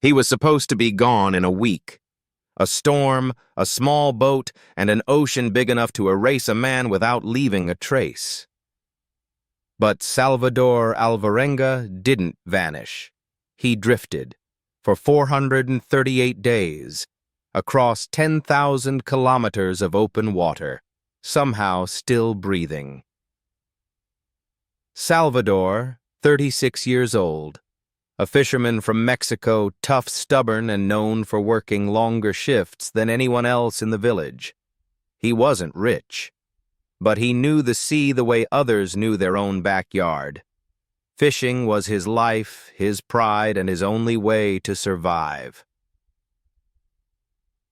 He was supposed to be gone in a week. A storm, a small boat, and an ocean big enough to erase a man without leaving a trace. But Salvador Alvarenga didn't vanish. He drifted for 438 days across 10,000 kilometers of open water, somehow still breathing. Salvador, 36 years old, a fisherman from Mexico, tough, stubborn, and known for working longer shifts than anyone else in the village. He wasn't rich, but he knew the sea the way others knew their own backyard. Fishing was his life, his pride, and his only way to survive.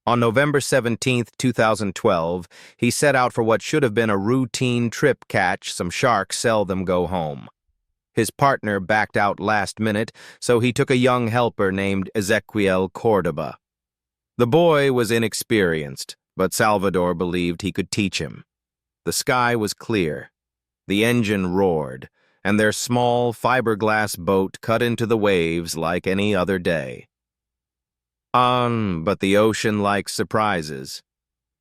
On November 17, 2012, he set out for what should have been a routine trip: catch some sharks, sell them, go home. His partner backed out last minute, so he took a young helper named Ezequiel Cordoba. The boy was inexperienced, but Salvador believed he could teach him. The sky was clear. The engine roared, and their small fiberglass boat cut into the waves like any other day. But the ocean likes surprises,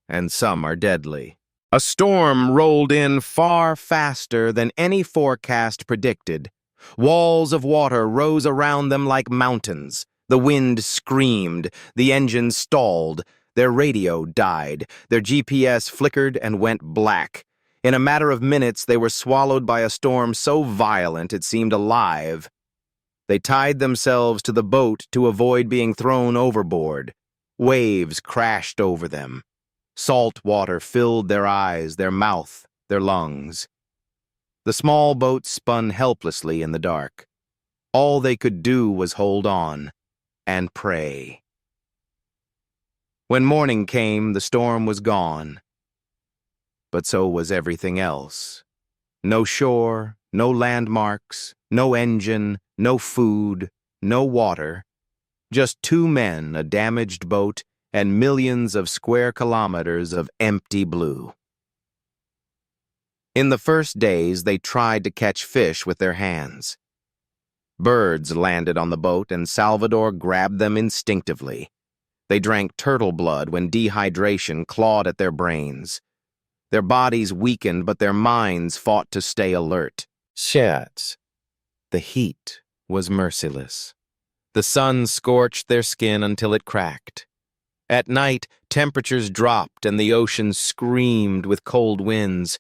and some are deadly. A storm rolled in far faster than any forecast predicted. Walls of water rose around them like mountains. The wind screamed, the engine stalled, their radio died, their GPS flickered and went black. In a matter of minutes, they were swallowed by a storm so violent it seemed alive. They tied themselves to the boat to avoid being thrown overboard. Waves crashed over them. Salt water filled their eyes, their mouth, their lungs. The small boat spun helplessly in the dark. All they could do was hold on and pray. When morning came, the storm was gone. But so was everything else. No shore, no landmarks, no engine, no food, no water. Just two men, a damaged boat, and millions of square kilometers of empty blue. In the first days, they tried to catch fish with their hands. Birds landed on the boat, and Salvador grabbed them instinctively. They drank turtle blood when dehydration clawed at their brains. Their bodies weakened, but their minds fought to stay alert. Shit. The heat was merciless. The sun scorched their skin until it cracked. At night, temperatures dropped and the ocean screamed with cold winds.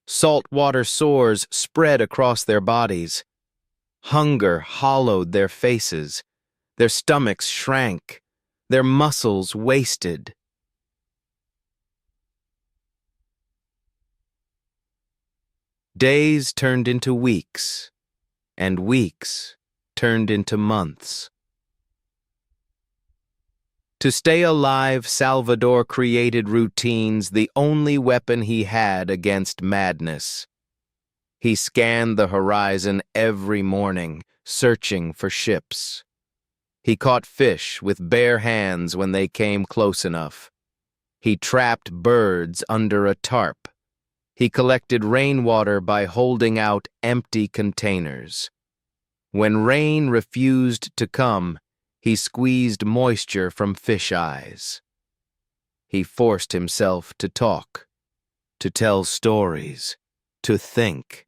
Saltwater sores spread across their bodies. Hunger hollowed their faces. Their stomachs shrank. Their muscles wasted. Days turned into weeks, and weeks turned into months. To stay alive, Salvador created routines, the only weapon he had against madness. He scanned the horizon every morning, searching for ships. He caught fish with bare hands when they came close enough. He trapped birds under a tarp. He collected rainwater by holding out empty containers. When rain refused to come, he squeezed moisture from fish eyes. He forced himself to talk, to tell stories, to think.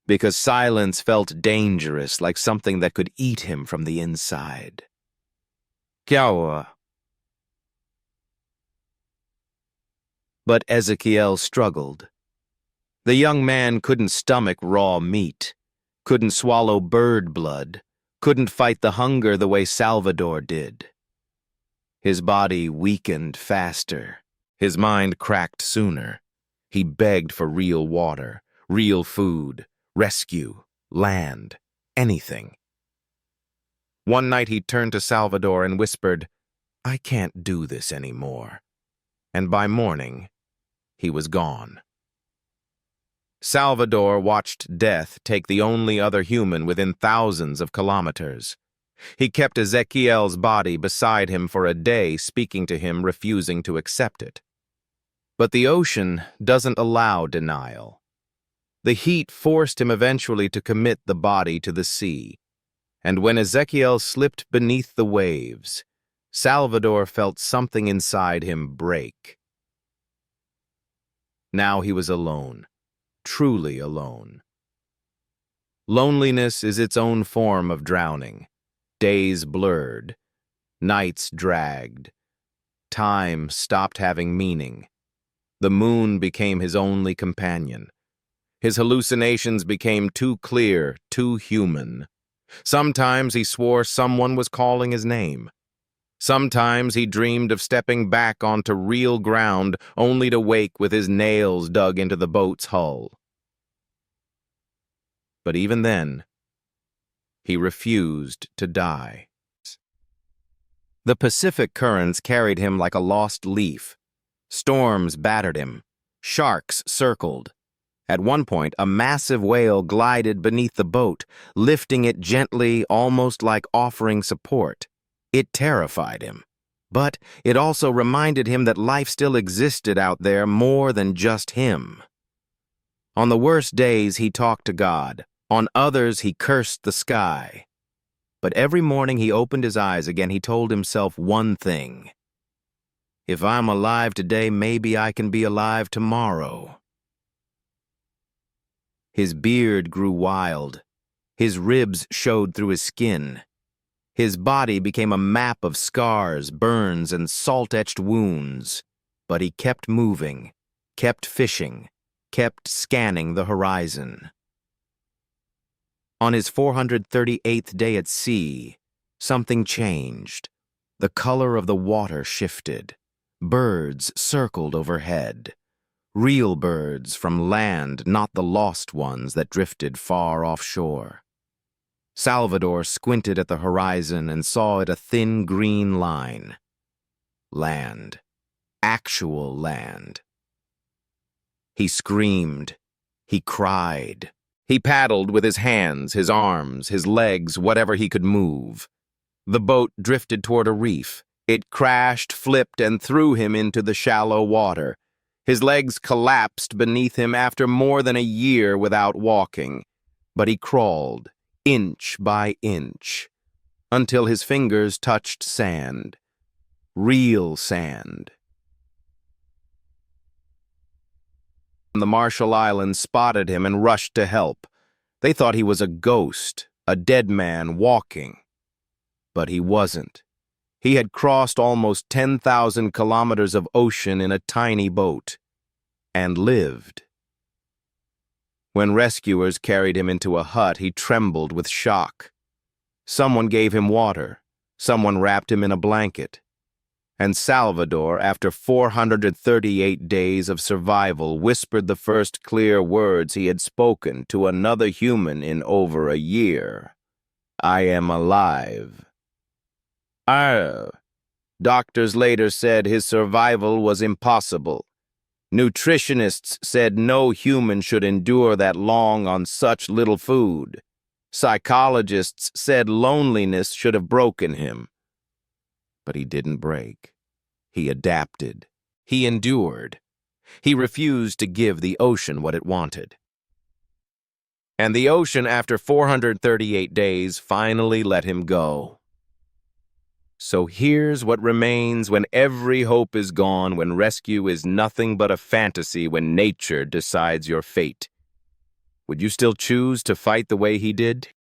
Because silence felt dangerous, like something that could eat him from the inside. Kyawa. But Ezequiel struggled. The young man couldn't stomach raw meat, couldn't swallow bird blood, couldn't fight the hunger the way Salvador did. His body weakened faster. His mind cracked sooner. He begged for real water, real food, rescue, land, anything. One night he turned to Salvador and whispered, "I can't do this anymore." And by morning, he was gone. Salvador watched death take the only other human within thousands of kilometers. He kept Ezequiel's body beside him for a day, speaking to him, refusing to accept it. But the ocean doesn't allow denial. The heat forced him eventually to commit the body to the sea. And when Ezekiel slipped beneath the waves, Salvador felt something inside him break. Now he was alone, truly alone. Loneliness is its own form of drowning. Days blurred, nights dragged, time stopped having meaning. The moon became his only companion. His hallucinations became too clear, too human. Sometimes he swore someone was calling his name. Sometimes he dreamed of stepping back onto real ground, only to wake with his nails dug into the boat's hull. But even then, he refused to die. The Pacific currents carried him like a lost leaf. Storms battered him. Sharks circled. At one point, a massive whale glided beneath the boat, lifting it gently, almost like offering support. It terrified him. But it also reminded him that life still existed out there more than just him. On the worst days, he talked to God. On others, he cursed the sky. But every morning he opened his eyes again, he told himself one thing. If I'm alive today, maybe I can be alive tomorrow. His beard grew wild. His ribs showed through his skin. His body became a map of scars, burns, and salt-etched wounds. But he kept moving, kept fishing, kept scanning the horizon. On his 438th day at sea, something changed. The color of the water shifted. Birds circled overhead. Real birds from land, not the lost ones that drifted far offshore. Salvador squinted at the horizon and saw it a thin green line. Land. Actual land. He screamed. He cried. He paddled with his hands, his arms, his legs, whatever he could move. The boat drifted toward a reef. It crashed, flipped, and threw him into the shallow water. His legs collapsed beneath him after more than a year without walking. But he crawled, inch by inch, until his fingers touched sand. Real sand. The Marshall Islands spotted him and rushed to help. They thought he was a ghost, a dead man walking. But he wasn't. He had crossed almost 10,000 kilometers of ocean in a tiny boat, and lived. When rescuers carried him into a hut, he trembled with shock. Someone gave him water. Someone wrapped him in a blanket. And Salvador, after 438 days of survival, whispered the first clear words he had spoken to another human in over a year. I am alive. Doctors later said his survival was impossible. Nutritionists said no human should endure that long on such little food. Psychologists said loneliness should have broken him. But he didn't break. He adapted. He endured. He refused to give the ocean what it wanted. And the ocean, after 438 days, finally let him go. So here's what remains when every hope is gone, when rescue is nothing but a fantasy, when nature decides your fate. Would you still choose to fight the way he did?